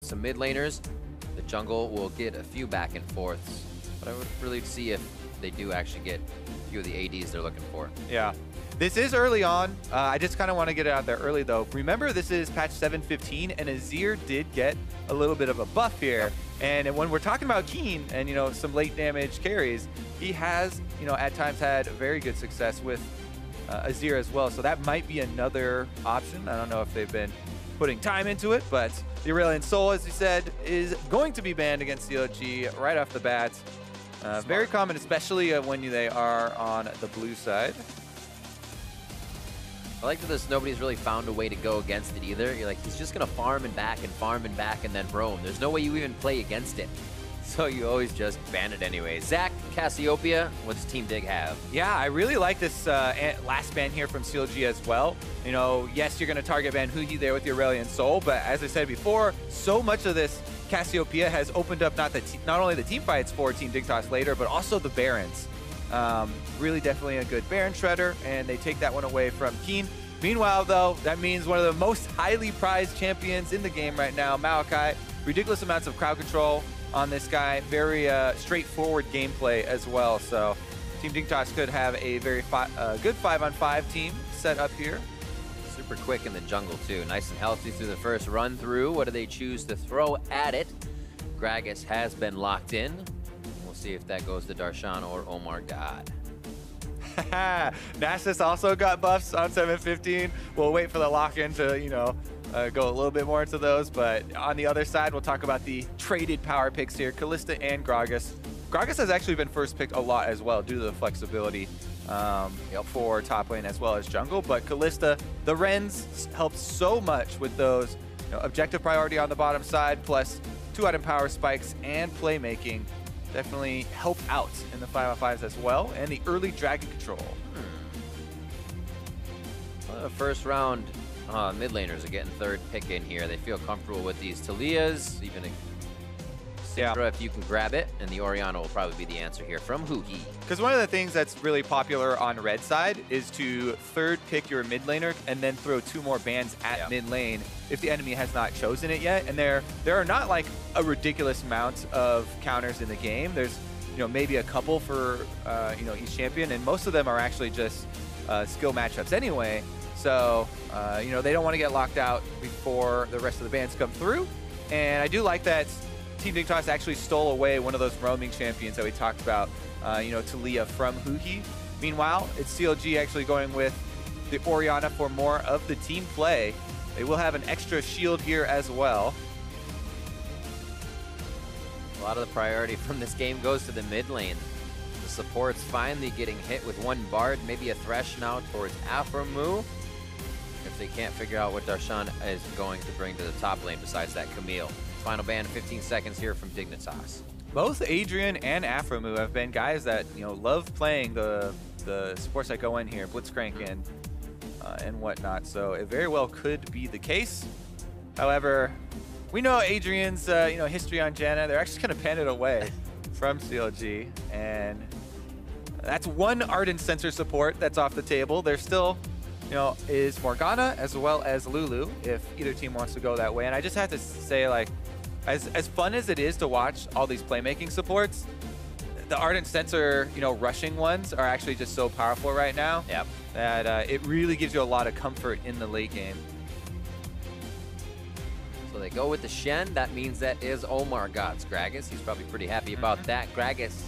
some mid laners. The jungle will get a few back and forths, but I would really see if they do actually get a few of the ADs they're looking for. Yeah. This is early on. I just kind of want to get it out there early, though. Remember, this is patch 7.15, and Azir did get a little bit of a buff here. And when we're talking about Keane and, you know, some late damage carries, he has, you know, at times had very good success with Azir as well. So that might be another option. I don't know if they've been putting time into it, but the Aurelion Sol, as you said, is going to be banned against CLG right off the bat. Very common, especially when they are on the blue side. I like that nobody's really found a way to go against it either. You're like, he's just going to farm and back and then roam. There's no way you even play against it. So you always just ban it anyway. Zach, Cassiopeia, what does Team Dig have? Yeah, I really like this last ban here from CLG as well. You know, yes, you're going to target ban Huhi there with the Aurelion Sol, but as I said before, so much of this Cassiopeia has opened up not only the team fights for Team Dignitas later, but also the Barons. Really definitely a good Baron Shredder, and they take that one away from Keane. Meanwhile, though, that means one of the most highly prized champions in the game right now, Maokai. Ridiculous amounts of crowd control on this guy. Very straightforward gameplay as well. So Team Dignitas could have a very good 5-on-5 team set up here. Super quick in the jungle, too. Nice and healthy through the first run through. What do they choose to throw at it? Gragas has been locked in. We'll see if that goes to Darshan or OmarGod. Nasus also got buffs on 7.15. We'll wait for the lock-in to, you know, go a little bit more into those. But on the other side, we'll talk about the traded power picks here, Kalista and Gragas. Gragas has actually been first picked a lot as well due to the flexibility for top lane as well as jungle. But Kalista, the Rens help so much with those, you know, objective priority on the bottom side, plus 2-item power spikes and playmaking. Definitely help out in the 5-on-5s as well, and the early dragon control. Well, first round mid laners are getting third pick in here. They feel comfortable with these Taliyahs, even a Syndra if you can grab it, and the Orianna will probably be the answer here from Huhi. Because one of the things that's really popular on red side is to third pick your mid laner and then throw 2 more bans at mid lane if the enemy has not chosen it yet. And there are not like a ridiculous amount of counters in the game. There's, you know, maybe a couple for you know, each champion, and most of them are actually just skill matchups anyway. So you know, they don't want to get locked out before the rest of the bans come through. And I do like that Team Dignitas actually stole away one of those roaming champions that we talked about, you know, Taliyah from Huhi. Meanwhile, it's CLG actually going with the Orianna for more of the team play. They will have an extra shield here as well. A lot of the priority from this game goes to the mid lane. The support's finally getting hit with one Bard, maybe a Thresh now towards Aphromoo, if they can't figure out what Darshan is going to bring to the top lane besides that Camille. Final ban, 15 seconds here from Dignitas. Both Adrian and Aphromoo have been guys that, you know, love playing the supports that go in here, Blitzcrank and whatnot. So it very well could be the case. However, we know Adrian's you know, history on Janna. They're actually going to pan it away from CLG, and that's one Ardent Sensor support that's off the table. There's still, you know, is Morgana as well as Lulu if either team wants to go that way. And I just have to say, like, as fun as it is to watch all these playmaking supports, the Ardent Sensor, you know, rushing ones are actually just so powerful right now. Yep. That it really gives you a lot of comfort in the late game. So they go with the Shen. That means that is OmarGod's Gragas. He's probably pretty happy about that. Gragas,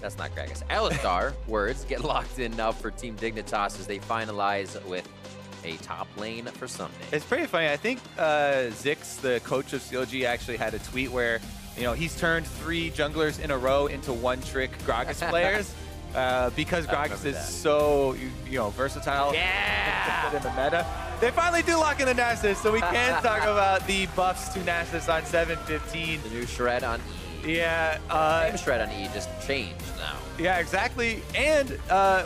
that's not Gragas. Alistar words get locked in now for Team Dignitas as they finalize with a top lane for Ssumday. It's pretty funny. I think Zix, the coach of CLG, actually had a tweet where, you know, he's turned 3 junglers in a row into one-trick Gragas players because Gragas is so, you know, versatile. Yeah! In the meta. They finally do lock in the Nasus, so we can talk about the buffs to Nasus on 7.15. The new Shred on E. Yeah. Same Shred on E, just changed now. Yeah, exactly. And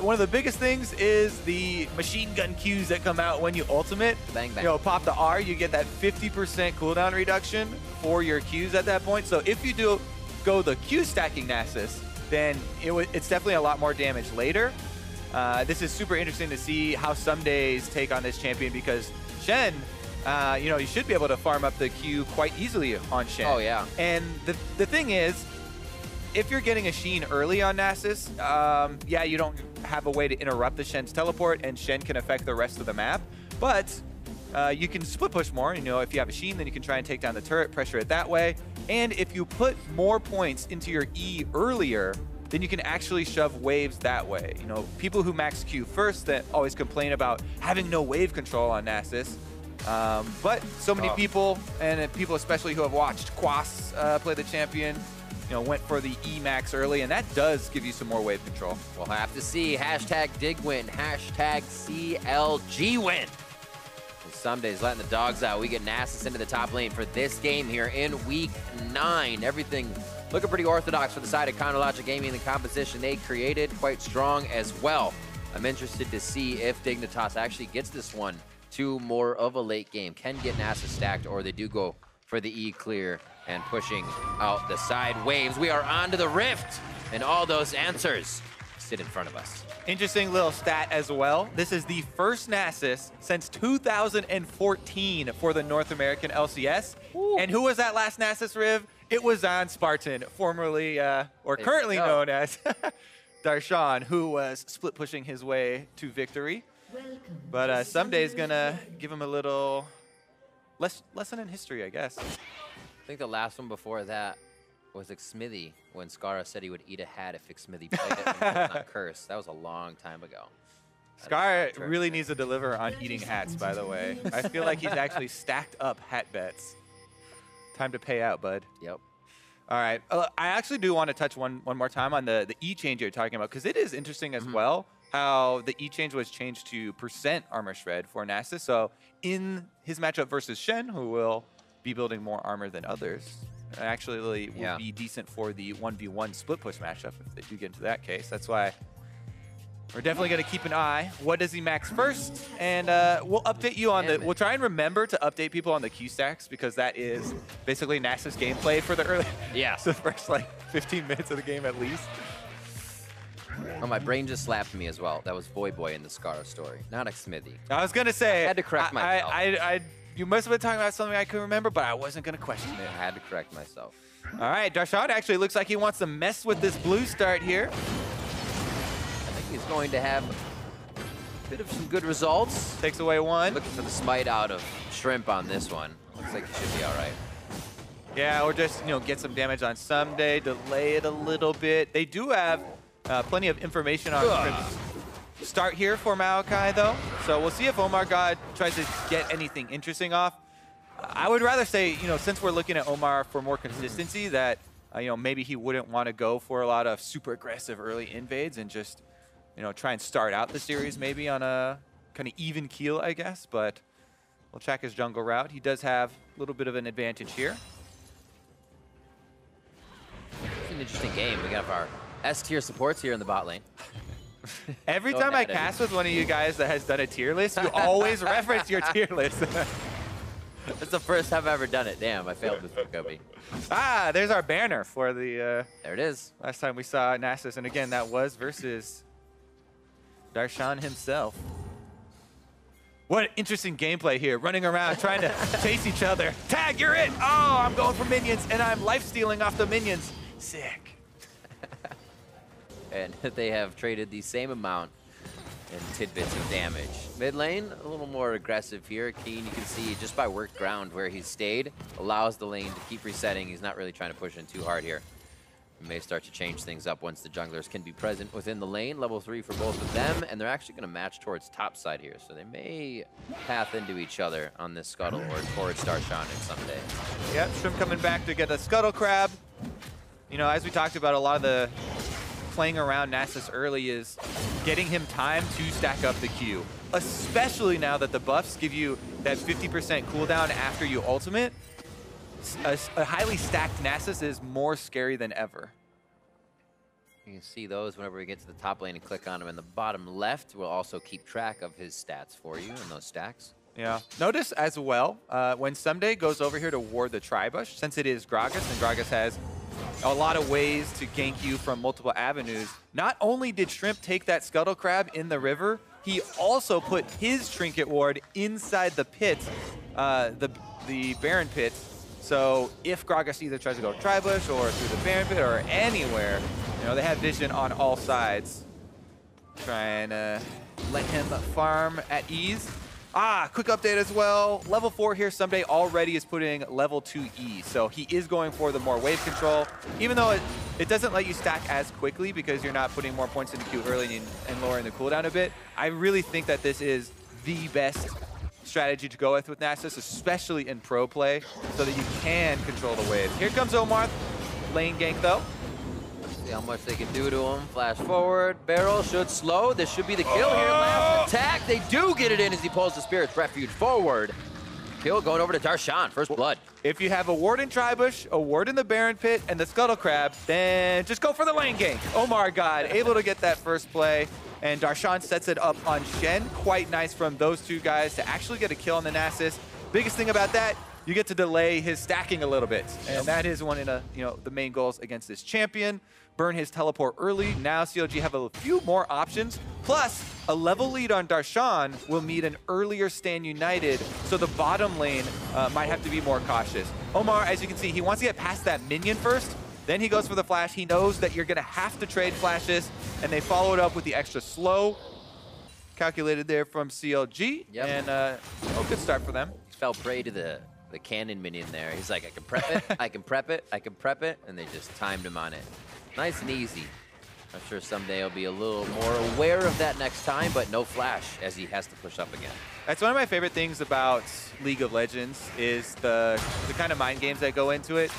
one of the biggest things is the machine gun Qs that come out when you ultimate. Bang, bang. You know, pop the R, you get that 50% cooldown reduction for your Qs at that point. So if you do go the Q stacking Nasus, then it's definitely a lot more damage later. This is super interesting to see how Ssumday's take on this champion, because Shen, you know, you should be able to farm up the Q quite easily on Shen. Oh, yeah. And the thing is, if you're getting a Sheen early on Nasus, yeah, you don't have a way to interrupt the Shen's teleport, and Shen can affect the rest of the map. But you can split push more. You know, if you have a Sheen, then you can try and take down the turret, pressure it that way. And if you put more points into your E earlier, then you can actually shove waves that way. You know, people who max Q first that always complain about having no wave control on Nasus. But so many people, and people especially who have watched Quas play the champion, you know, went for the E max early, and that does give you some more wave control. We'll have to see. Hashtag dig win, hashtag CLG win. Ssumday's letting the dogs out. We get Nasus into the top lane for this game here in week 9. Everything looking pretty orthodox for the side of Chronologic Gaming. The composition they created quite strong as well. I'm interested to see if Dignitas actually gets this one to more of a late game. Can get Nasus stacked, or they do go for the E clear and pushing out the side waves. We are on to the Rift, and all those answers sit in front of us. Interesting little stat as well. This is the first Nasus since 2014 for the North American LCS. Ooh. And who was that last Nasus, Riv? It was on Spartan, formerly, or currently known as Darshan, who was split pushing his way to victory. But Ssumday is gonna give him a little lesson in history, I guess. I think the last one before that was Xmithy, when Skara said he would eat a hat if Xmithy played it and not curse. That was a long time ago. Skara really needs to deliver on eating hats, by the way. I feel like he's actually stacked up hat bets. Time to pay out, bud. Yep. All right. I actually do want to touch one more time on the E change you're talking about, because it is interesting as well how the E change was changed to % armor shred for Nasus. So in his matchup versus Shen, who will be building more armor than others, actually will be decent for the 1v1 split push matchup if they do get into that case. That's why we're definitely going to keep an eye. What does he max first? And we'll update you on we'll try and remember to update people on the Q stacks, because that is basically Nasus gameplay for the early, the first like 15 minutes of the game at least. Oh, my brain just slapped me as well. That was Boy in the Skara story, not Xmithy. I was going to say, I had to correct myself. You must have been talking about something I couldn't remember, but I wasn't going to question it. I had to correct myself. All right, Darshan actually looks like he wants to mess with this blue start here. I think he's going to have a bit of some good results. Takes away one. Looking for the smite out of Shrimp on this one. Looks like he should be all right. Yeah, or just, you know, get some damage on Ssumday, delay it a little bit. They do have plenty of information on Shrimp's start here for Maokai, though. So we'll see if OmarGod tries to get anything interesting off. I would rather say, you know, since we're looking at Omar for more consistency, that, you know, maybe he wouldn't want to go for a lot of super aggressive early invades and just, you know, try and start out the series maybe on a kind of even keel, I guess. But we'll check his jungle route. He does have a little bit of an advantage here. It's an interesting game. We got our S-tier supports here in the bot lane. Every time I cast with one of you guys that has done a tier list, you always reference your tier list. That's the first time I've ever done it. Damn, I failed this one, Kobe. Ah, there's our banner for the... there it is. Last time we saw Nasus, and again, that was versus Darshan himself. What interesting gameplay here, running around trying to chase each other. Tag, you're it! Oh, I'm going for minions, and I'm life-stealing off the minions. Sick. And they have traded the same amount in tidbits of damage. Mid lane, a little more aggressive here. Keane, you can see just by worked ground where he's stayed, allows the lane to keep resetting. He's not really trying to push in too hard here. We may start to change things up once the junglers can be present within the lane. Level 3 for both of them, and they're actually going to match towards top side here. So they may path into each other on this scuttle or towards Darshan in Ssumday. Yep, Shrimp coming back to get a scuttle crab. You know, as we talked about, a lot of the playing around Nasus early is getting him time to stack up the Q. Especially now that the buffs give you that 50% cooldown after you ultimate. A highly stacked Nasus is more scary than ever. You can see those whenever we get to the top lane and click on them in the bottom left. We'll also keep track of his stats for you and those stacks. Yeah. Notice as well, when Ssumday goes over here to ward the Tribush, since it is Gragas, and Gragas has a lot of ways to gank you from multiple avenues, not only did Shrimp take that Scuttle Crab in the river, he also put his trinket ward inside the pit, the Baron pit. So if Gragas either tries to go Tribush or through the Baron pit or anywhere, you know, they have vision on all sides. Trying to let him farm at ease. Quick update as well. Level 4 here, Ssumday already is putting level 2 E. So he is going for the more wave control. Even though it doesn't let you stack as quickly because you're not putting more points into Q early and lowering the cooldown a bit. I really think that this is the best strategy to go with Nasus, especially in pro play, so that you can control the waves. Here comes Omar. Lane gank though. See how much they can do to him. Flash forward, barrel should slow. This should be the kill here. Last attack, they do get it in as he pulls the Spirit's Refuge forward. Kill going over to Darshan, first blood. If you have a ward in Tribush, a ward in the Baron pit, and the Scuttle Crab, then just go for the lane gank. OmarGod able to get that first play, and Darshan sets it up on Shen. Quite nice from those two guys to actually get a kill on the Nasus. Biggest thing about that, you get to delay his stacking a little bit, and that is one of the main goals against this champion. Burn his teleport early. Now CLG have a few more options. Plus, a level lead on Darshan will meet an earlier stand united, so the bottom lane might have to be more cautious. Omar, as you can see, he wants to get past that minion first, then he goes for the flash. He knows that you're gonna have to trade flashes, and they follow it up with the extra slow. Calculated there from CLG, and good start for them. He fell prey to the cannon minion there. He's like, I can prep it, I can prep it, I can prep it, and they just timed him on it. Nice and easy. I'm sure someday he'll be a little more aware of that next time, but no flash as he has to push up again. That's one of my favorite things about League of Legends is the kind of mind games that go into it.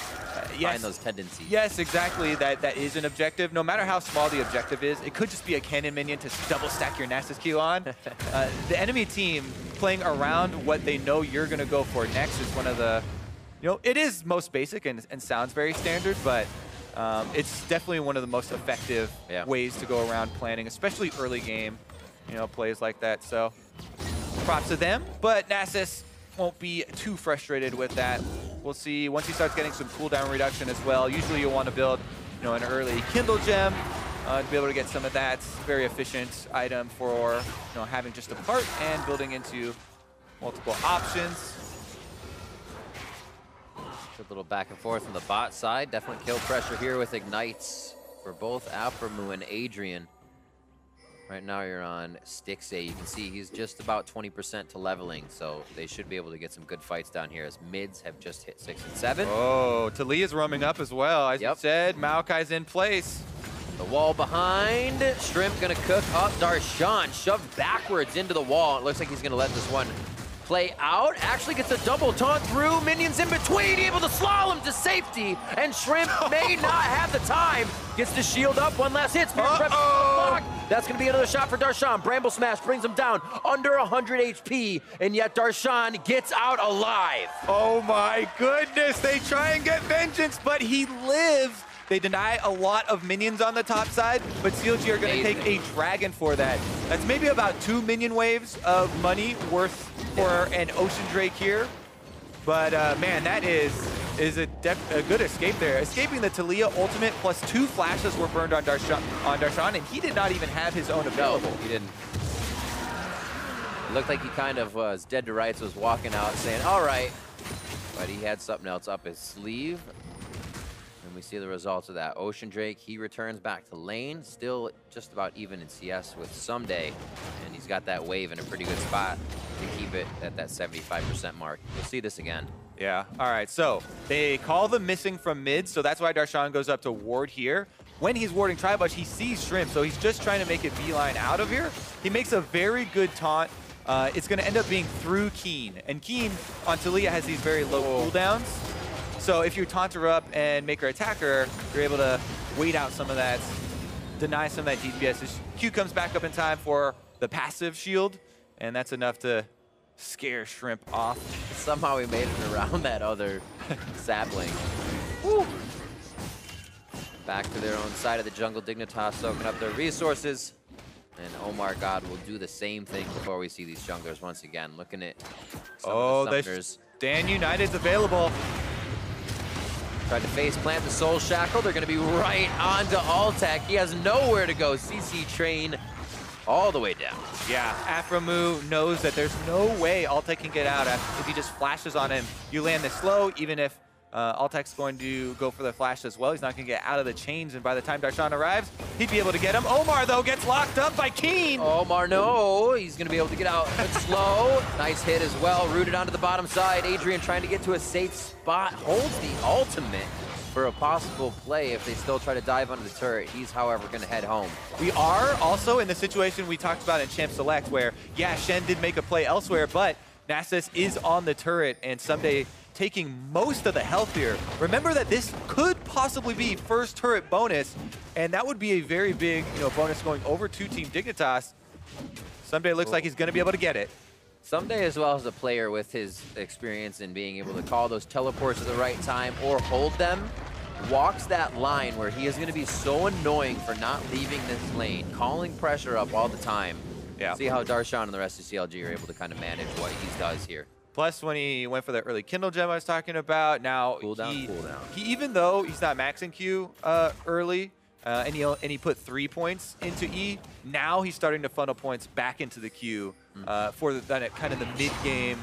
Yes, find those tendencies. Yes, exactly. That is an objective. No matter how small the objective is, it could just be a cannon minion to double stack your Nasus Q on. The enemy team playing around what they know you're going to go for next is one of the, it is most basic and sounds very standard, but it's definitely one of the most effective ways to go around planning, especially early game, plays like that. So props to them, but Nasus won't be too frustrated with that. We'll see once he starts getting some cooldown reduction as well. Usually you'll want to build, an early Kindle gem to be able to get some of that. Very efficient item for, having just a part and building into multiple options. A little back and forth on the bot side. Definitely kill pressure here with ignites for both Aphromoo and Adrian. Right now you're on Stixxay. You can see he's just about 20% to leveling, so they should be able to get some good fights down here as mids have just hit 6 and 7. Oh, Taliyah's roaming up as well. As you said, Maokai's in place. The wall behind. Shrimp gonna cook up. Darshan shoved backwards into the wall. It looks like he's gonna let this one play out. Actually gets a double taunt through. Minions in between, able to slalom to safety. And Shrimp may not have the time. Gets the shield up. One last hit. Spirit prep block. That's going to be another shot for Darshan. Bramble Smash brings him down under 100 HP. And yet Darshan gets out alive. Oh my goodness. They try and get vengeance, but he lives. They deny a lot of minions on the top side, but CLG are going to take a dragon for that. That's maybe about 2 minion waves of money worth for an Ocean Drake here. But man, that is a good escape there. Escaping the Taliyah ultimate plus 2 flashes were burned on Darshan, and he did not even have his own available. No, he didn't. It looked like he kind of was dead to rights, was walking out saying, all right. But he had something else up his sleeve. And we see the results of that. Ocean Drake, he returns back to lane, still just about even in CS with Ssumday, and he's got that wave in a pretty good spot to keep it at that 75% mark. We'll see this again. Yeah, all right, so they call the missing from mid, so that's why Darshan goes up to ward here. When he's warding Tribush, he sees Shrimp, so he's just trying to make it beeline out of here. He makes a very good taunt. It's gonna end up being through Keane, and Keane on Taliyah has these very low cooldowns. So if you taunt her up and make her attack her, you're able to wait out some of that, deny some of that DPS. His Q comes back up in time for the passive shield, and that's enough to scare Shrimp off. Somehow he made it around that other sapling. Woo. Back to their own side of the jungle. Dignitas soaking up their resources. And OmarGod will do the same thing before we see these junglers once again. Looking at some of the summoners. Stand United's available. Tried to face plant the Soul Shackle. They're going to be right onto Altec. He has nowhere to go. CC Train all the way down. Yeah, Aphromoo knows that there's no way Altec can get out if he just flashes on him. You land this slow, even if Altec's going to go for the flash as well. He's not going to get out of the chains, and by the time Darshan arrives, he'd be able to get him. Omar, though, gets locked up by Keane. Omar, no. He's going to be able to get out, but slow. Nice hit as well. Rooted onto the bottom side. Adrian trying to get to a safe spot. Holds the ultimate for a possible play if they still try to dive under the turret. He's, however, going to head home. We are also in the situation we talked about in Champ Select where, yeah, Shen did make a play elsewhere, but Nasus is on the turret, and Ssumday taking most of the health here. Remember that this could possibly be first turret bonus, and that would be a very big, bonus going over to Team Dignitas. Ssumday looks like he's going to be able to get it. Ssumday, as well as a player with his experience in being able to call those teleports at the right time or hold them, walks that line where he is going to be so annoying for not leaving this lane, calling pressure up all the time. Yeah. See how Darshan and the rest of CLG are able to kind of manage what he does here. Plus, when he went for the early Kindle gem I was talking about, now cooldown. He even though he's not maxing Q early, and he put 3 points into E, now he's starting to funnel points back into the Q for the kind of the mid-game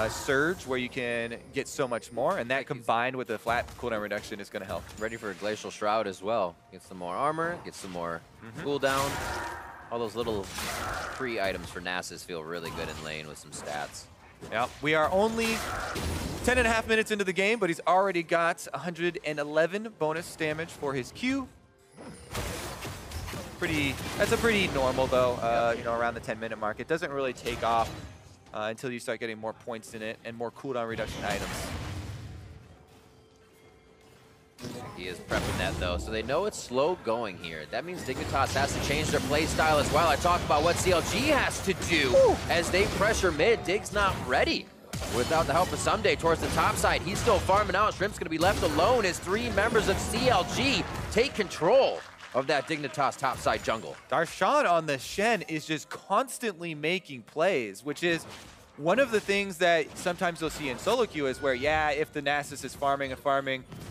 surge where you can get so much more, and that combined with the flat cooldown reduction is going to help. Ready for a Glacial Shroud as well. Get some more armor, get some more cooldown. All those little free items for Nasus feel really good in lane with some stats. Yeah, we are only 10.5 minutes into the game, but he's already got 111 bonus damage for his Q. That's a pretty normal though, around the 10-minute mark. It doesn't really take off until you start getting more points in it and more cooldown reduction items. He is prepping that though, so they know it's slow going here. That means Dignitas has to change their play style as well. I talked about what CLG has to do as they pressure mid. Dig's not ready without the help of Ssumday towards the top side. He's still farming out. Shrimp's going to be left alone as 3 members of CLG take control of that Dignitas topside jungle. Darshan on the Shen is just constantly making plays, which is one of the things that sometimes you'll see in solo queue is where, yeah, if the Nasus is farming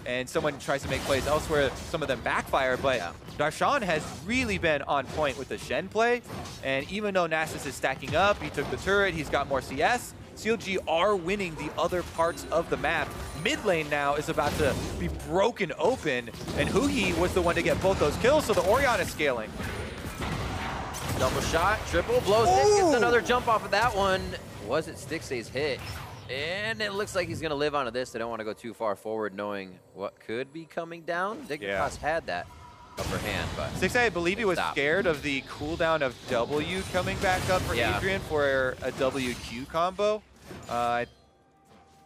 and someone tries to make plays elsewhere, some of them backfire, but Darshan has really been on point with the Shen play, and even though Nasus is stacking up, he took the turret, he's got more CS, CLG are winning the other parts of the map. Mid lane now is about to be broken open, and Huhi was the one to get both those kills, so the Orianna is scaling. Double shot, triple, blows in, gets another jump off of that one. Was it Stixxay's hit? And it looks like he's going to live onto this. They don't want to go too far forward knowing what could be coming down. Dignitas had that upper hand, but Stixxay, I believe he was scared of the cooldown of W coming back up for Adrian for a WQ combo. I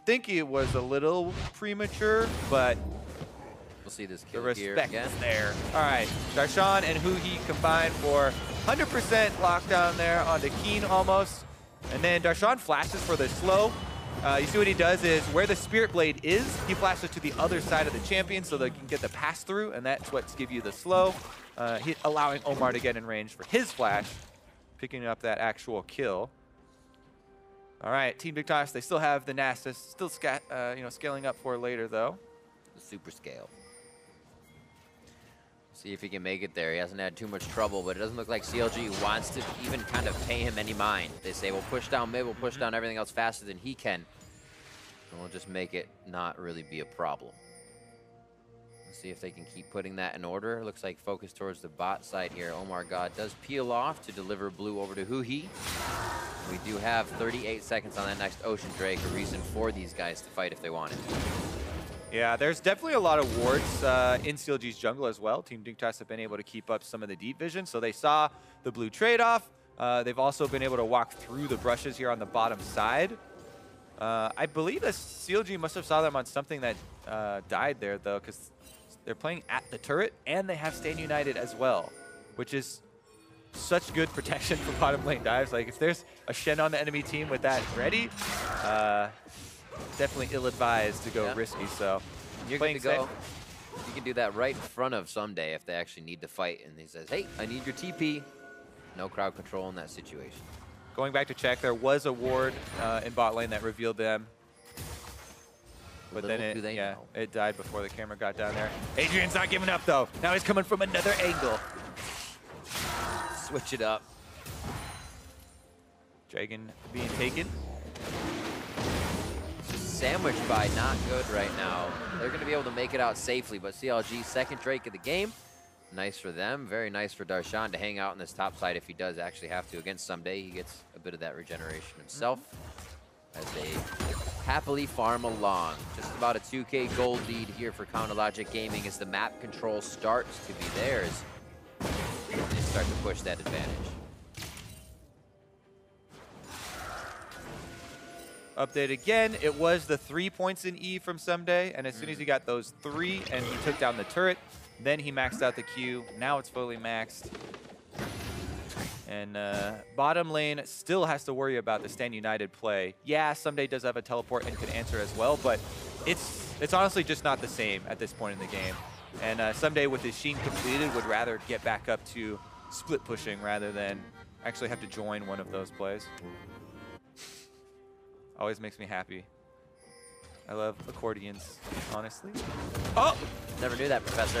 think it was a little premature, but we'll see this kill the respect here again. is there. All right, Darshan and Huhi combined for 100% lockdown there onto Keane almost. And then Darshan flashes for the slow. You see what he does is where the Spirit Blade is, he flashes to the other side of the champion so they can get the pass through, and that's what's give you the slow, allowing Omar to get in range for his flash, picking up that actual kill. All right, Team Dignitas, they still have the Nasus, still scaling up for later though. The super scale. See if he can make it there. He hasn't had too much trouble, but it doesn't look like CLG wants to even kind of pay him any mind. They say, we'll push down mid, we'll push down everything else faster than he can. And we'll just make it not really be a problem. Let's see if they can keep putting that in order. Looks like focus towards the bot side here. OmarGod does peel off to deliver blue over to Huhi. We do have 38 seconds on that next Ocean Drake, a reason for these guys to fight if they wanted. Yeah, there's definitely a lot of wards in CLG's jungle as well. Team Dignitas have been able to keep up some of the deep vision, so they saw the blue trade-off. They've also been able to walk through the brushes here on the bottom side. I believe that CLG must have saw them on something that died there, though, because they're playing at the turret, and they have Stand United as well, which is such good protection for bottom lane dives. Like, if there's a Shen on the enemy team with that ready, definitely ill-advised to go risky, so you're going to go. You can do that right in front of Ssumday if they actually need to fight, and he says, hey, I need your TP. No crowd control in that situation. Going back to check, there was a ward in bot lane that revealed them. But then it died before the camera got down there. Adrian's not giving up, though. Now he's coming from another angle. Switch it up. Dragon being taken. Sandwiched by not good right now. They're going to be able to make it out safely, but CLG, second Drake of the game. Nice for them. Very nice for Darshan to hang out on this top side if he does actually have to. Against Ssumday, he gets a bit of that regeneration himself as they happily farm along. Just about a 2K gold lead here for Counterlogic Gaming as the map control starts to be theirs. They start to push that advantage. Update again, it was the 3 points in E from Ssumday, and as soon as he got those 3 and he took down the turret, then he maxed out the Q. Now it's fully maxed. And bottom lane still has to worry about the Stand United play. Yeah, Ssumday does have a teleport and can answer as well, but it's honestly just not the same at this point in the game. And Ssumday with his Sheen completed would rather get back up to split pushing rather than actually have to join one of those plays. Always makes me happy. I love accordions, honestly. Oh! Never knew that, Professor.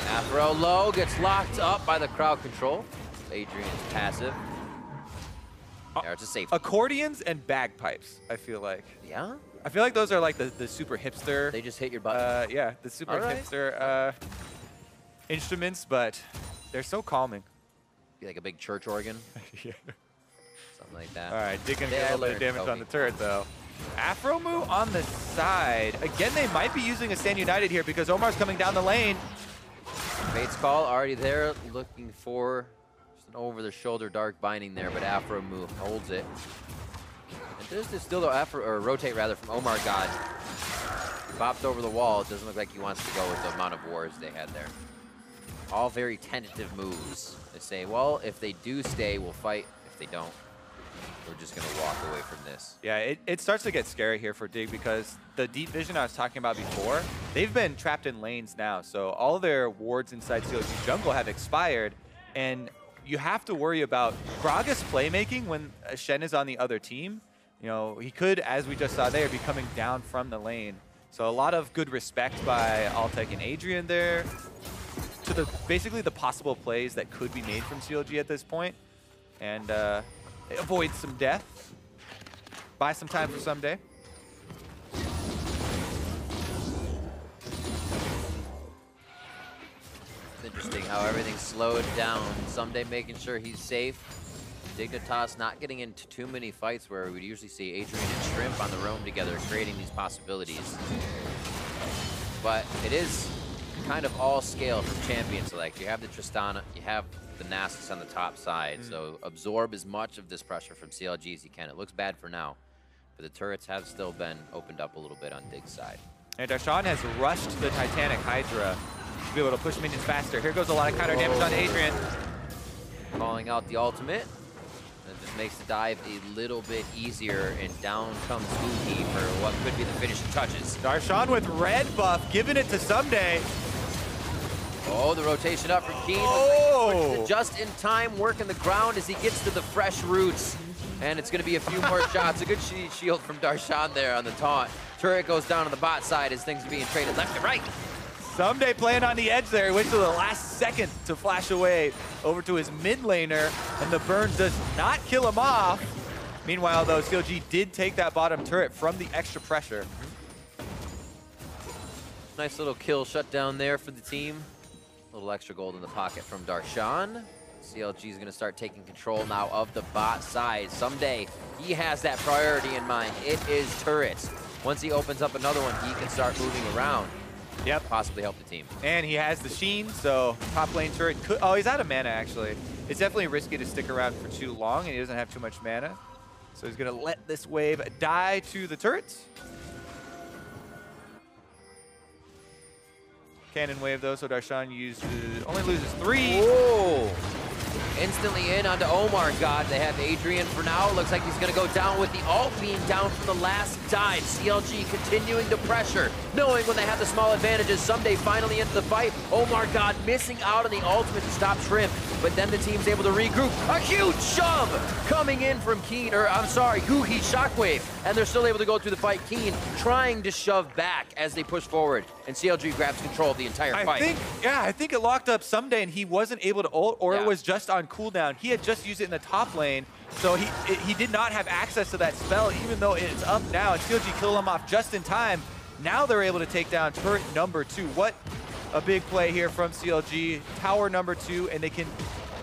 Aphro low, gets locked up by the crowd control. Adrian's passive. Yeah, it's a safe. Accordions and bagpipes, I feel like. Yeah? I feel like those are like the super hipster. They just hit your button. Yeah, the super hipster instruments, but they're so calming. Be like a big church organ. Yeah. Something like that. All right, Dig gonna get a little bit of damage on the turret though. Aphromoo on the side. Again, they might be using a Stand United here because Omar's coming down the lane. Fate's Call already there, looking for just an over-the-shoulder dark binding there, but Aphromoo holds it. And there's this still rotate rather from OmarGod. Bopped over the wall. It doesn't look like he wants to go with the amount of wards they had there. All very tentative moves. They say, well, if they do stay, we'll fight. If they don't, we're just going to walk away from this. Yeah, it starts to get scary here for Dig because the deep vision I was talking about before, they've been trapped in lanes now. So all their wards inside CLG jungle have expired. And you have to worry about Gragas playmaking when Shen is on the other team. You know, he could, as we just saw there, be coming down from the lane. So a lot of good respect by Altec and Adrian there to basically the possible plays that could be made from CLG at this point. And avoid some death. Buy some time for Ssumday. It's interesting how everything's slowed down. Ssumday making sure he's safe. Dignitas not getting into too many fights where we'd usually see Adrian and Shrimp on the roam together, creating these possibilities. But it is kind of all scale from champions. So like you have the Tristana, you have the Nasus on the top side, so absorb as much of this pressure from CLG as you can. It looks bad for now, but the turrets have still been opened up a little bit on Dig's side. And Darshan has rushed the Titanic Hydra to be able to push minions faster. Here goes a lot of counter damage on Adrian. Calling out the ultimate. That just makes the dive a little bit easier, and down comes Huhi for what could be the finishing touches. Darshan with red buff, giving it to Ssumday. Oh, the rotation up from Keane. Oh! Just in time, working the ground as he gets to the fresh roots. And it's going to be a few more shots. A good shield from Darshan there on the taunt. Turret goes down on the bot side as things are being traded left and right. Ssumday playing on the edge there. He waits till the last second to flash away over to his mid laner, and the burn does not kill him off. Meanwhile, though, CLG did take that bottom turret from the extra pressure. Nice little kill shut down there for the team. A little extra gold in the pocket from Darshan. CLG is going to start taking control now of the bot side. Ssumday, he has that priority in mind. It is turrets. Once he opens up another one, he can start moving around. Yep. Possibly help the team. And he has the Sheen, so top lane turret could... Oh, he's out of mana, actually. It's definitely risky to stick around for too long, and he doesn't have too much mana. So he's going to let this wave die to the turrets. Cannon wave, though, so Darshan only loses 3. Whoa! Instantly in onto OmarGod. They have Adrian for now. Looks like he's going to go down with the ult being down from the last dive. CLG continuing to pressure, knowing when they have the small advantages. Ssumday finally into the fight. OmarGod missing out on the ultimate to stop Shrimp, but then the team's able to regroup. A huge shove coming in from Keane, or I'm sorry, Huhi Shockwave, and they're still able to go through the fight. Keane trying to shove back as they push forward. and CLG grabs control of the entire fight. I think it locked up Ssumday, and he wasn't able to ult, or it was just on cooldown. He had just used it in the top lane, so he did not have access to that spell, even though it's up now, and CLG killed him off just in time. Now they're able to take down turret number 2. What a big play here from CLG. Tower number 2, and they can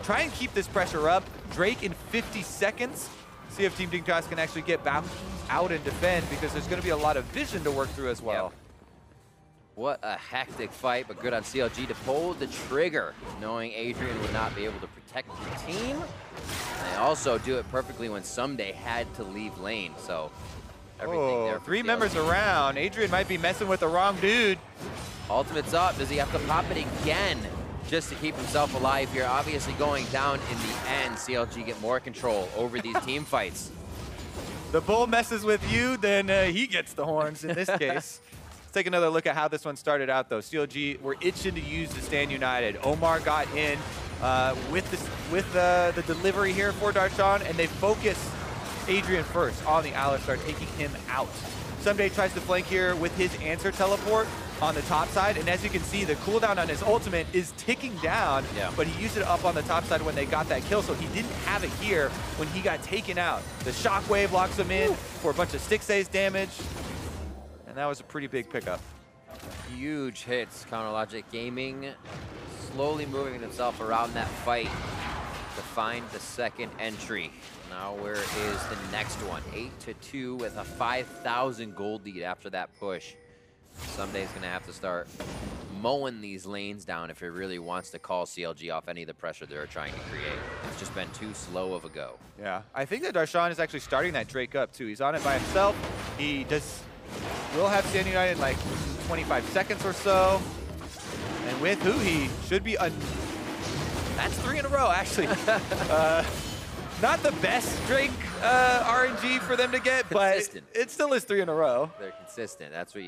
try and keep this pressure up. Drake in 50 seconds. See if Team Dignitas can actually get back out and defend, because there's going to be a lot of vision to work through as well. Yep. What a hectic fight, but good on CLG to pull the trigger, knowing Adrian would not be able to protect the team. And they also do it perfectly when Ssumday had to leave lane, so everything there for 3 CLG. members around. Adrian might be messing with the wrong dude. Ultimate's up. Does he have to pop it again just to keep himself alive here? Obviously going down in the end. CLG get more control over these team fights. The bull messes with you, then he gets the horns in this case. Let's take another look at how this one started out, though. CLG were itching to use the Stand United. Omar got in with the delivery here for Darshan, and they focus Adrian first on the Alistar, taking him out. Ssumday tries to flank here with his answer teleport on the top side, and as you can see, the cooldown on his ultimate is ticking down, but he used it up on the top side when they got that kill, so he didn't have it here when he got taken out. The shockwave locks him in for a bunch of Stixxay's damage, and that was a pretty big pickup. Huge hits. Counterlogic Gaming slowly moving himself around that fight to find the second entry. Now where is the next one? 8-2 with a 5,000 gold lead after that push. Ssumday's gonna have to start mowing these lanes down if he really wants to call CLG off any of the pressure they're trying to create. It's just been too slow of a go. Yeah, I think that Darshan is actually starting that Drake up too. He's on it by himself. He will have Stand United in like 25 seconds or so. And with Huhi, should be that's 3 in a row, actually. Not the best Drake RNG for them to get, but it still is 3 in a row. They're consistent. That's what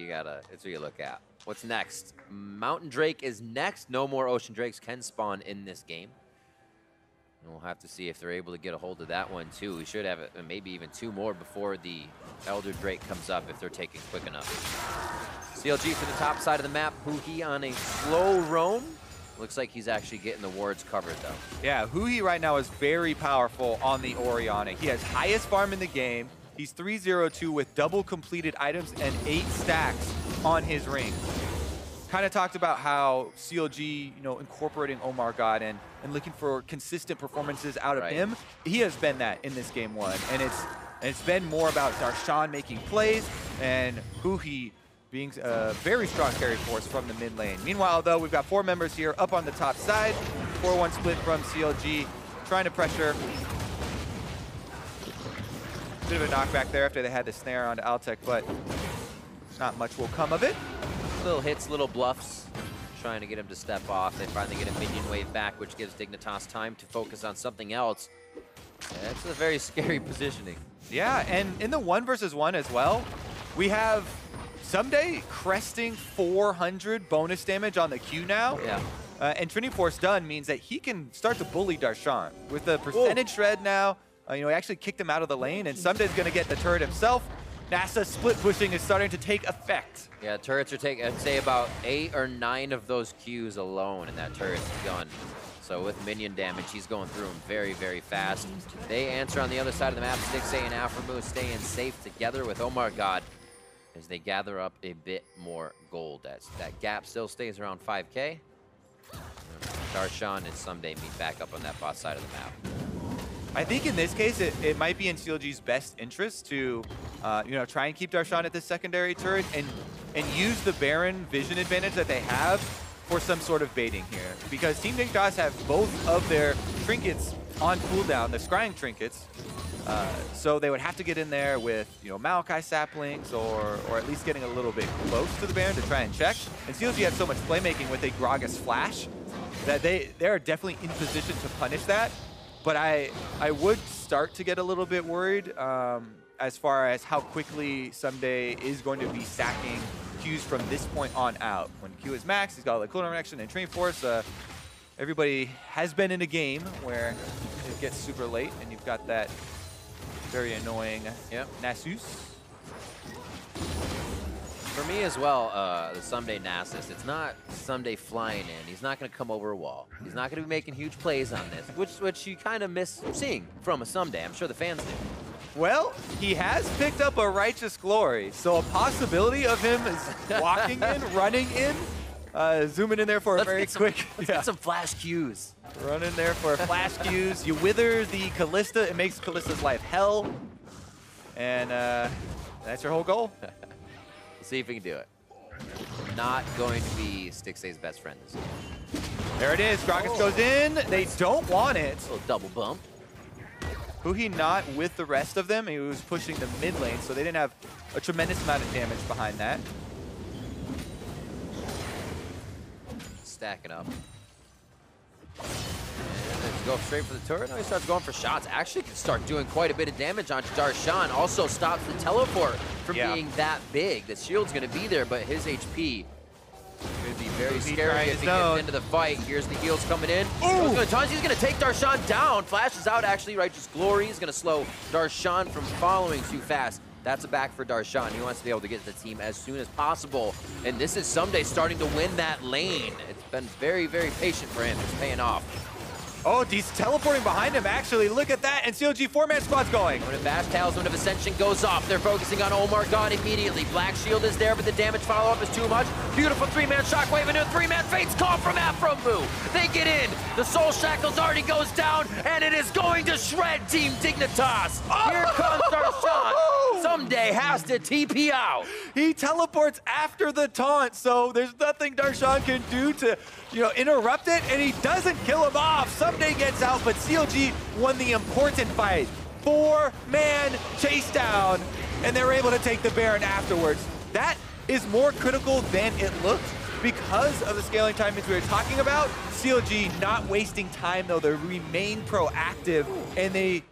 that's what you look at. What's next? Mountain Drake is next. No more Ocean Drakes can spawn in this game. And we'll have to see if they're able to get a hold of that one too. We should have maybe even 2 more before the Elder Drake comes up if they're taking quick enough. CLG for the top side of the map. Huhi on a slow roam. Looks like he's actually getting the wards covered, though. Yeah, Huhi right now is very powerful on the Orianna. He has highest farm in the game. He's 302 with double completed items and 8 stacks on his ring. Kind of talked about how CLG, incorporating OmarGod and looking for consistent performances out of him. He has been that in this game 1, and it's been more about Darshan making plays and Huhi being a very strong carry force from the mid lane. Meanwhile, though, we've got 4 members here up on the top side. 4-1 split from CLG, trying to pressure. Bit of a knockback there after they had the snare onto Altec, but not much will come of it. Little hits, little bluffs, trying to get him to step off. They finally get a minion wave back, which gives Dignitas time to focus on something else. That's a very scary positioning. Yeah, and in the 1 versus 1 as well, we have Ssumday cresting 400 bonus damage on the Q now. Yeah. And Trinity Force done means that he can start to bully Darshan. With the percentage shred now, he actually kicked him out of the lane, and Ssumday's going to get the turret himself. Nasus split pushing is starting to take effect. Yeah, turrets are taking, I'd say about 8 or 9 of those Qs alone, and that turret's done. So with minion damage, he's going through them very, very fast. They answer on the other side of the map. Stixxay and Aphromoo staying safe together with OmarGod as they gather up a bit more gold. That gap still stays around 5K. Darshan and Ssumday meet back up on that bot side of the map. I think in this case, it might be in CLG's best interest to, try and keep Darshan at this secondary turret and use the Baron vision advantage that they have for some sort of baiting here. Because Team Dignitas have both of their trinkets on cooldown, the scrying trinkets. So they would have to get in there with, Maokai saplings or at least getting a little bit close to the Baron to try and check. And CLG has so much playmaking with a Gragas flash that they are definitely in position to punish that. But I would start to get a little bit worried as far as how quickly Ssumday is going to be stacking Qs from this point on out. When Q is max, he's got the cooldown reaction and Trinity Force. Everybody has been in a game where it gets super late and you've got that very annoying Nasus. For me as well, the Ssumday Nasus, it's not Ssumday flying in. He's not going to come over a wall. He's not going to be making huge plays on this, which you kind of miss seeing from a Ssumday. I'm sure the fans do. Well, he has picked up a Righteous Glory, so a possibility of him is walking in, running in, zooming in there for a very quick... Let's get some flash Qs. Run in there for a flash Qs. You wither the Kalista. It makes Kalista's life hell. And that's your whole goal. We'll see if we can do it. Not going to be Stixxay's best friend this year. There it is. Gragas goes in. They don't want it. A little double bump. Huhi not with the rest of them. He was pushing the mid lane, so they didn't have a tremendous amount of damage behind that. Stacking up. And go straight for the turret. Now he starts going for shots. Actually can start doing quite a bit of damage on Darshan. Also stops the teleport from being that big. The shield's going to be there, but his HP could be very scary if he gets into the fight. Here's the heals coming in. He's going to take Darshan down. Flashes out, actually. Righteous Glory is going to slow Darshan from following too fast. That's a back for Darshan. He wants to be able to get to the team as soon as possible. And this is Ssumday starting to win that lane. It's been very, very patient for him. It's paying off. Oh, he's teleporting behind him, actually. Look at that. And CLG 4-man squad's going. When a Bash Talisman of Ascension goes off, they're focusing on OmarGod immediately. Black Shield is there, but the damage follow-up is too much. Beautiful 3-man Shockwave into a 3-man Fates call from Aphromoo. They get in. The Soul Shackles already goes down, and it is going to shred Team Dignitas. Here comes Darshan. Ssumday has to TP out. He teleports after the taunt, so there's nothing Darshan can do to, interrupt it, and he doesn't kill him off. Ssumday gets out, but CLG won the important fight. 4-man chase down, and they were able to take the Baron afterwards. That is more critical than it looked because of the scaling timings we were talking about. CLG not wasting time, though. They remain proactive, and they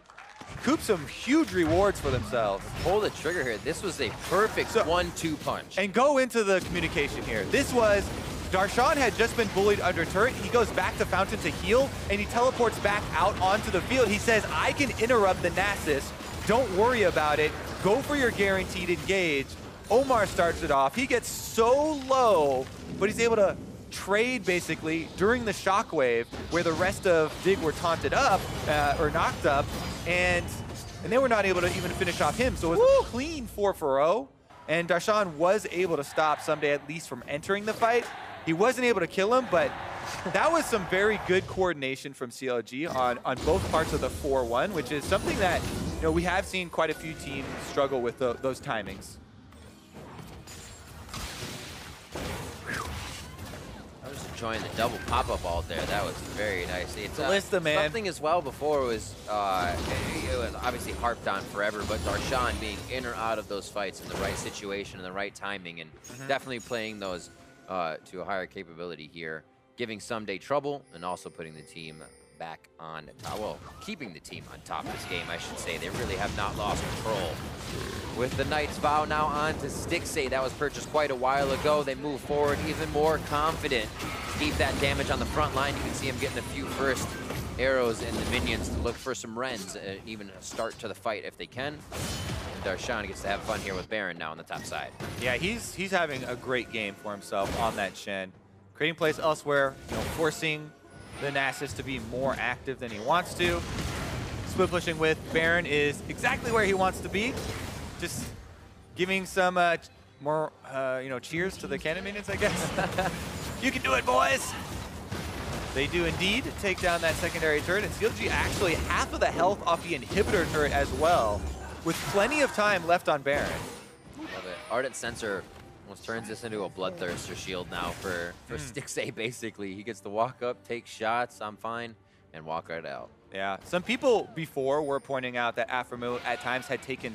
coop some huge rewards for themselves. Pull the trigger here. This was a perfect 1-2 punch. And go into the communication here. This was, Darshan had just been bullied under turret. He goes back to Fountain to heal, and he teleports back out onto the field. He says, I can interrupt the Nasus. Don't worry about it. Go for your guaranteed engage. Omar starts it off. He gets so low, but he's able to trade basically during the shockwave where the rest of Dig were taunted up or knocked up, and they were not able to even finish off him. So it was a clean 4-for-0, and Darshan was able to stop Ssumday at least from entering the fight. He wasn't able to kill him, but that was some very good coordination from CLG on both parts of the 4-1, which is something that we have seen quite a few teams struggle with those timings. Enjoying the double pop-up ult there. That was very nice. It's Kalista, man. Something as well before was it was obviously harped on forever, but Darshan being in or out of those fights in the right situation and the right timing, and definitely playing those to a higher capability here, giving Ssumday trouble and also putting the team back on top. Well, keeping the team on top of this game, I should say. They really have not lost control. With the Knight's Vow now on to Stixxay. That was purchased quite a while ago. They move forward even more confident. Keep that damage on the front line. You can see him getting a few first arrows in the minions to look for some Rens, even a start to the fight if they can. And Darshan gets to have fun here with Baron now on the top side. Yeah, he's having a great game for himself on that Shen. Creating plays elsewhere, forcing the Nasus to be more active than he wants to. Split pushing with Baron is exactly where he wants to be. Just giving some more, cheers to the cannon minions, I guess. You can do it, boys! They do indeed take down that secondary turret, and CLG actually half of the health off the inhibitor turret as well, with plenty of time left on Baron. Love it. Ardent Sensor almost turns this into a Bloodthirster shield now for Stixxay, basically. He gets to walk up, take shots, I'm fine, and walk right out. Yeah, some people before were pointing out that Aphromoo at times had taken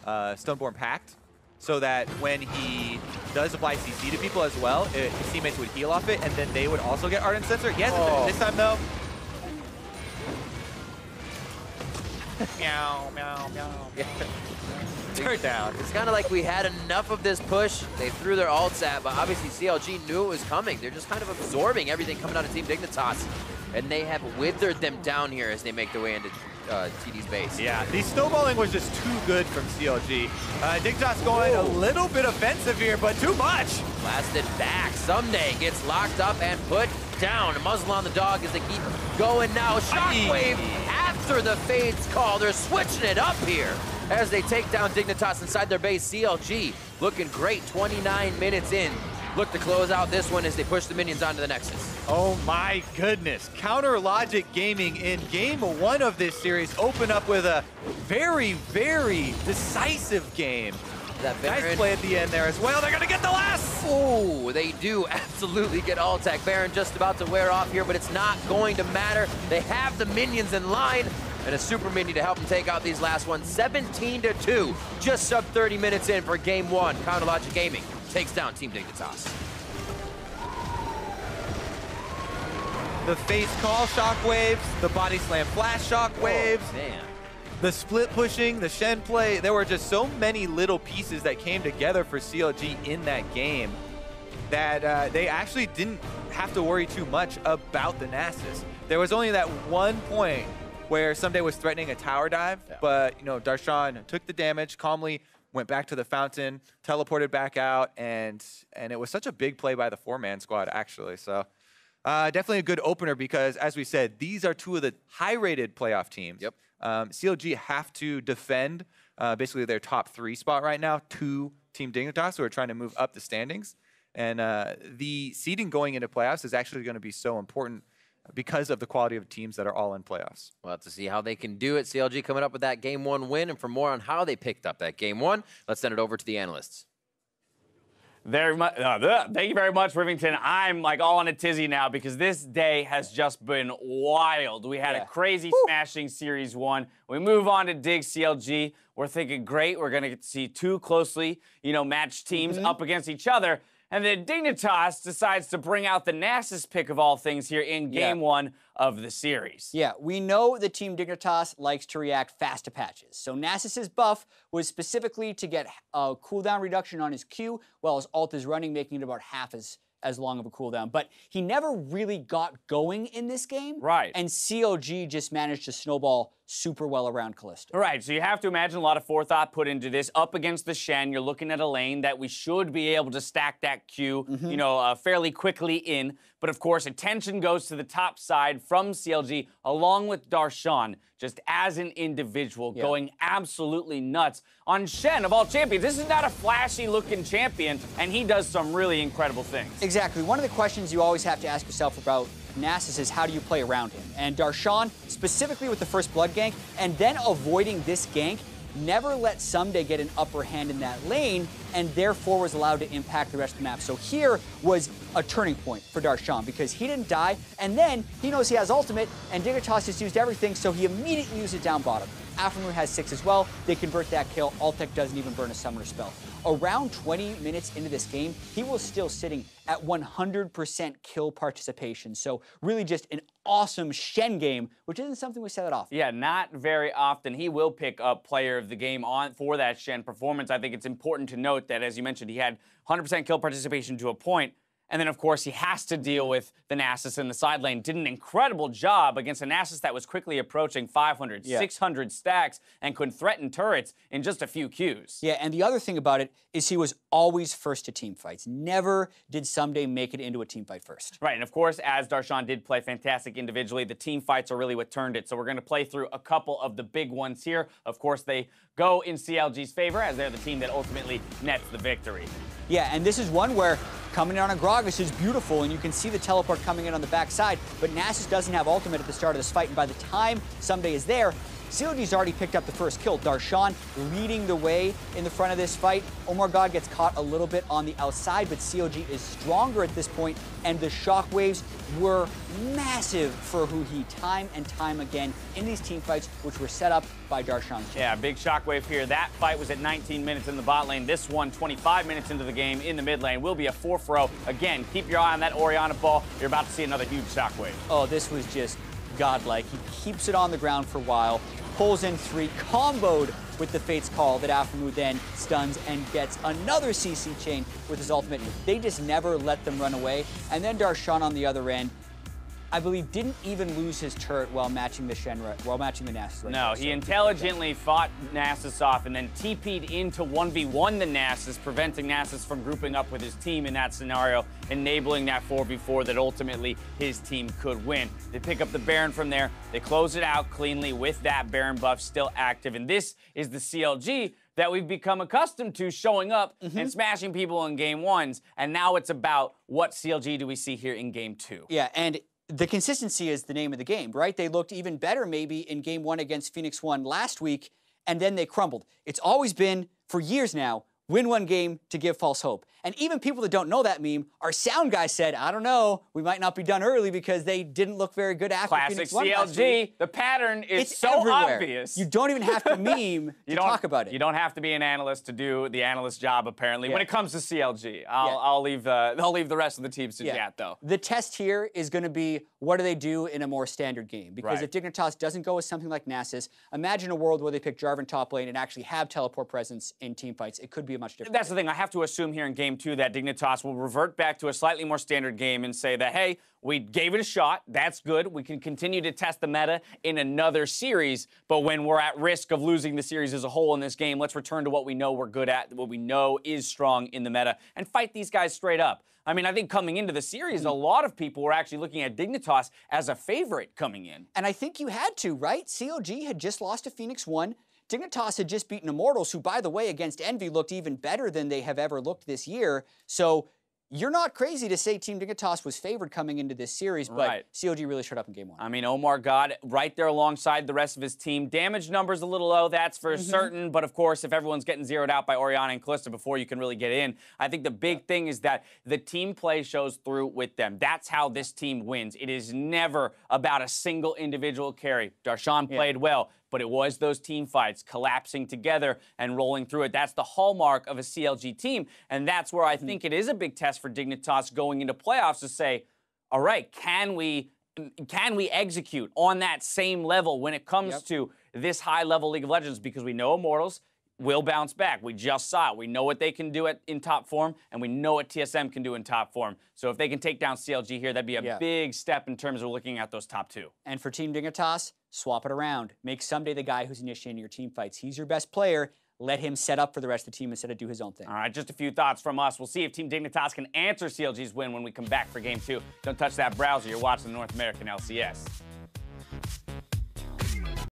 Stoneborn Pact, so that when he does apply CC to people as well, his teammates would heal off it, and then they would also get Ardent Sensor. Yes, this time though. Meow, meow, meow. Turn down. It's kind of like we had enough of this push. They threw their ults at, but obviously CLG knew it was coming. They're just kind of absorbing everything coming out of Team Dignitas, and they have withered them down here as they make their way into TD's base. Yeah, the snowballing was just too good from CLG. Dignitas going a little bit offensive here, but too much. Blasted back. Ssumday gets locked up and put down. A muzzle on the dog as they keep going now. Shockwave after the Fade's call. They're switching it up here as they take down Dignitas inside their base. CLG looking great 29 minutes in. Look to close out this one as they push the minions onto the Nexus. Oh my goodness. Counter Logic Gaming in game 1 of this series open up with a very, very decisive game. Nice play at the end there as well. They're going to get the last. Oh, they do absolutely get Altec. Baron just about to wear off here, but it's not going to matter. They have the minions in line and a super minion to help them take out these last ones. 17-2, just sub 30 minutes in for game 1. Counter Logic Gaming takes down Team Dignitas. The face call shockwaves, the body slam flash shockwaves. Oh, man. The split pushing, the Shen play, there were just so many little pieces that came together for CLG in that game that they actually didn't have to worry too much about the Nasus. There was only that one point where Ssumday was threatening a tower dive, but Darshan took the damage, calmly went back to the fountain, teleported back out, and it was such a big play by the 4-man squad, actually. So definitely a good opener because, as we said, these are two of the high-rated playoff teams. Yep. CLG have to defend basically their top 3 spot right now to Team Dignitas, who are trying to move up the standings. And the seeding going into playoffs is actually going to be so important because of the quality of teams that are all in playoffs. We'll have to see how they can do it. CLG coming up with that game 1 win. And for more on how they picked up that game 1, let's send it over to the analysts. Thank you very much, Rivington. I'm like all on a tizzy now because this day has just been wild. We had a crazy smashing Series 1. We move on to DIG CLG. We're thinking, great, we're going to get to see 2 closely, matched teams up against each other. And then Dignitas decides to bring out the Nasus pick of all things here in game 1 of the series. Yeah, we know the Team Dignitas likes to react fast to patches. So Nasus's buff was specifically to get a cooldown reduction on his Q, while his ult is running, making it about half as long of a cooldown. But he never really got going in this game. Right. And CLG just managed to snowball super well around Kalista. Right, so you have to imagine a lot of forethought put into this. Up against the Shen, you're looking at a lane that we should be able to stack that Q, fairly quickly in. But of course, attention goes to the top side from CLG, along with Darshan, just as an individual, going absolutely nuts on Shen, of all champions. This is not a flashy-looking champion, and he does some really incredible things. Exactly. One of the questions you always have to ask yourself about Nasus is how do you play around him? And Darshan, specifically with the first blood gank, and then avoiding this gank, never let Ssumday get an upper hand in that lane, and therefore was allowed to impact the rest of the map. So here was a turning point for Darshan because he didn't die, and then he knows he has ultimate, and Dignitas just used everything, so he immediately used it down bottom. Aphromoo has 6 as well. They convert that kill. Altec doesn't even burn a summoner spell. Around 20 minutes into this game, he was still sitting at 100% kill participation. So really just an awesome Shen game, which isn't something we say that often. Yeah, not very often. He will pick up player of the game for that Shen performance. I think it's important to note that, as you mentioned, he had 100% kill participation to a point. And then, of course, he has to deal with the Nasus in the side lane. Did an incredible job against a Nasus that was quickly approaching 500, 600 stacks and could threaten turrets in just a few Qs. Yeah, and the other thing about it is he was always first to team fights. Never did Ssumday make it into a team fight first. Right, and of course, as Darshan did play fantastic individually, the team fights are really what turned it. So we're going to play through a couple of the big ones here. Of course, they go in CLG's favor as they're the team that ultimately nets the victory. Yeah, and this is one where coming in on a Gragas is beautiful, and you can see the teleport coming in on the backside, but Nasus doesn't have ultimate at the start of this fight, and by the time Ssumday is there, CLG's already picked up the first kill. Darshan leading the way in the front of this fight. OmarGod gets caught a little bit on the outside, but CLG is stronger at this point, and the shockwaves were massive for Huhi time and time again in these team fights, which were set up by Darshan. Yeah, big shockwave here. That fight was at 19 minutes in the bot lane. This one, 25 minutes into the game in the mid lane, will be a 4-0. Again, keep your eye on that Orianna ball. You're about to see another huge shockwave. Oh, this was just godlike. He keeps it on the ground for a while, pulls in 3, comboed with the Fate's Call that Aphromoo then stuns and gets another CC chain with his ultimate. They just never let them run away. And then Darshan on the other end, I believe, didn't even lose his turret while matching the Nasus. No, he intelligently fought Nasus off and then TP'd into 1v1 the Nasus, preventing Nasus from grouping up with his team in that scenario, enabling that 4v4 that ultimately his team could win. They pick up the Baron from there. They close it out cleanly with that Baron buff still active. And this is the CLG that we've become accustomed to showing up and smashing people in game ones. And now it's about what CLG do we see here in game two. Yeah, and the consistency is the name of the game, right? They looked even better maybe in game one against Phoenix One last week, and then they crumbled. It's always been, for years now, win one game to give false hope. And even people that don't know that meme, our sound guy said, I don't know, we might not be done early because they didn't look very good after Classic Phoenix One last CLG, week. the pattern is It's so everywhere. obvious. You don't even have to meme to talk about it. You don't have to be an analyst to do the analyst job, apparently. Yeah. When it comes to CLG, I'll leave the rest of the teams to chat, though. The test here is going to be, what do they do in a more standard game? Because Right. if Dignitas doesn't go with something like Nasus, imagine a world where they pick Jarvan top lane and actually have teleport presence in teamfights. It could be a much different That's the thing. I have to assume here in game two that Dignitas will revert back to a slightly more standard game and say that, hey, we gave it a shot. That's good. We can continue to test the meta in another series. But when we're at risk of losing the series as a whole in this game, let's return to what we know we're good at, what we know is strong in the meta, and fight these guys straight up. I mean, I think coming into the series, a lot of people were actually looking at Dignitas as a favorite coming in. And I think you had to, right? CLG had just lost to Phoenix One. Dignitas had just beaten Immortals, who, by the way, against Envy looked even better than they have ever looked this year. So you're not crazy to say Team Dignitas was favored coming into this series, but Right. CLG really showed up in game one. I mean, OmarGod right there alongside the rest of his team. Damage numbers a little low, that's for certain. But of course, if everyone's getting zeroed out by Orianna and Kalista before you can really get in, I think the big thing is that the team play shows through with them. That's how this team wins. It is never about a single individual carry. Darshan played well, but it was those team fights collapsing together and rolling through it. That's the hallmark of a CLG team, and that's where I think it is a big test for Dignitas going into playoffs to say, all right, can we execute on that same level when it comes to this high-level League of Legends? Because we know Immortals will bounce back. We just saw it. We know what they can do in top form, and we know what TSM can do in top form. So if they can take down CLG here, that'd be a big step in terms of looking at those top two. And for Team Dignitas, swap it around. Make Ssumday the guy who's initiating your team fights. He's your best player. Let him set up for the rest of the team instead of do his own thing. All right, just a few thoughts from us. We'll see if Team Dignitas can answer CLG's win when we come back for game two. Don't touch that browser. You're watching the North American LCS.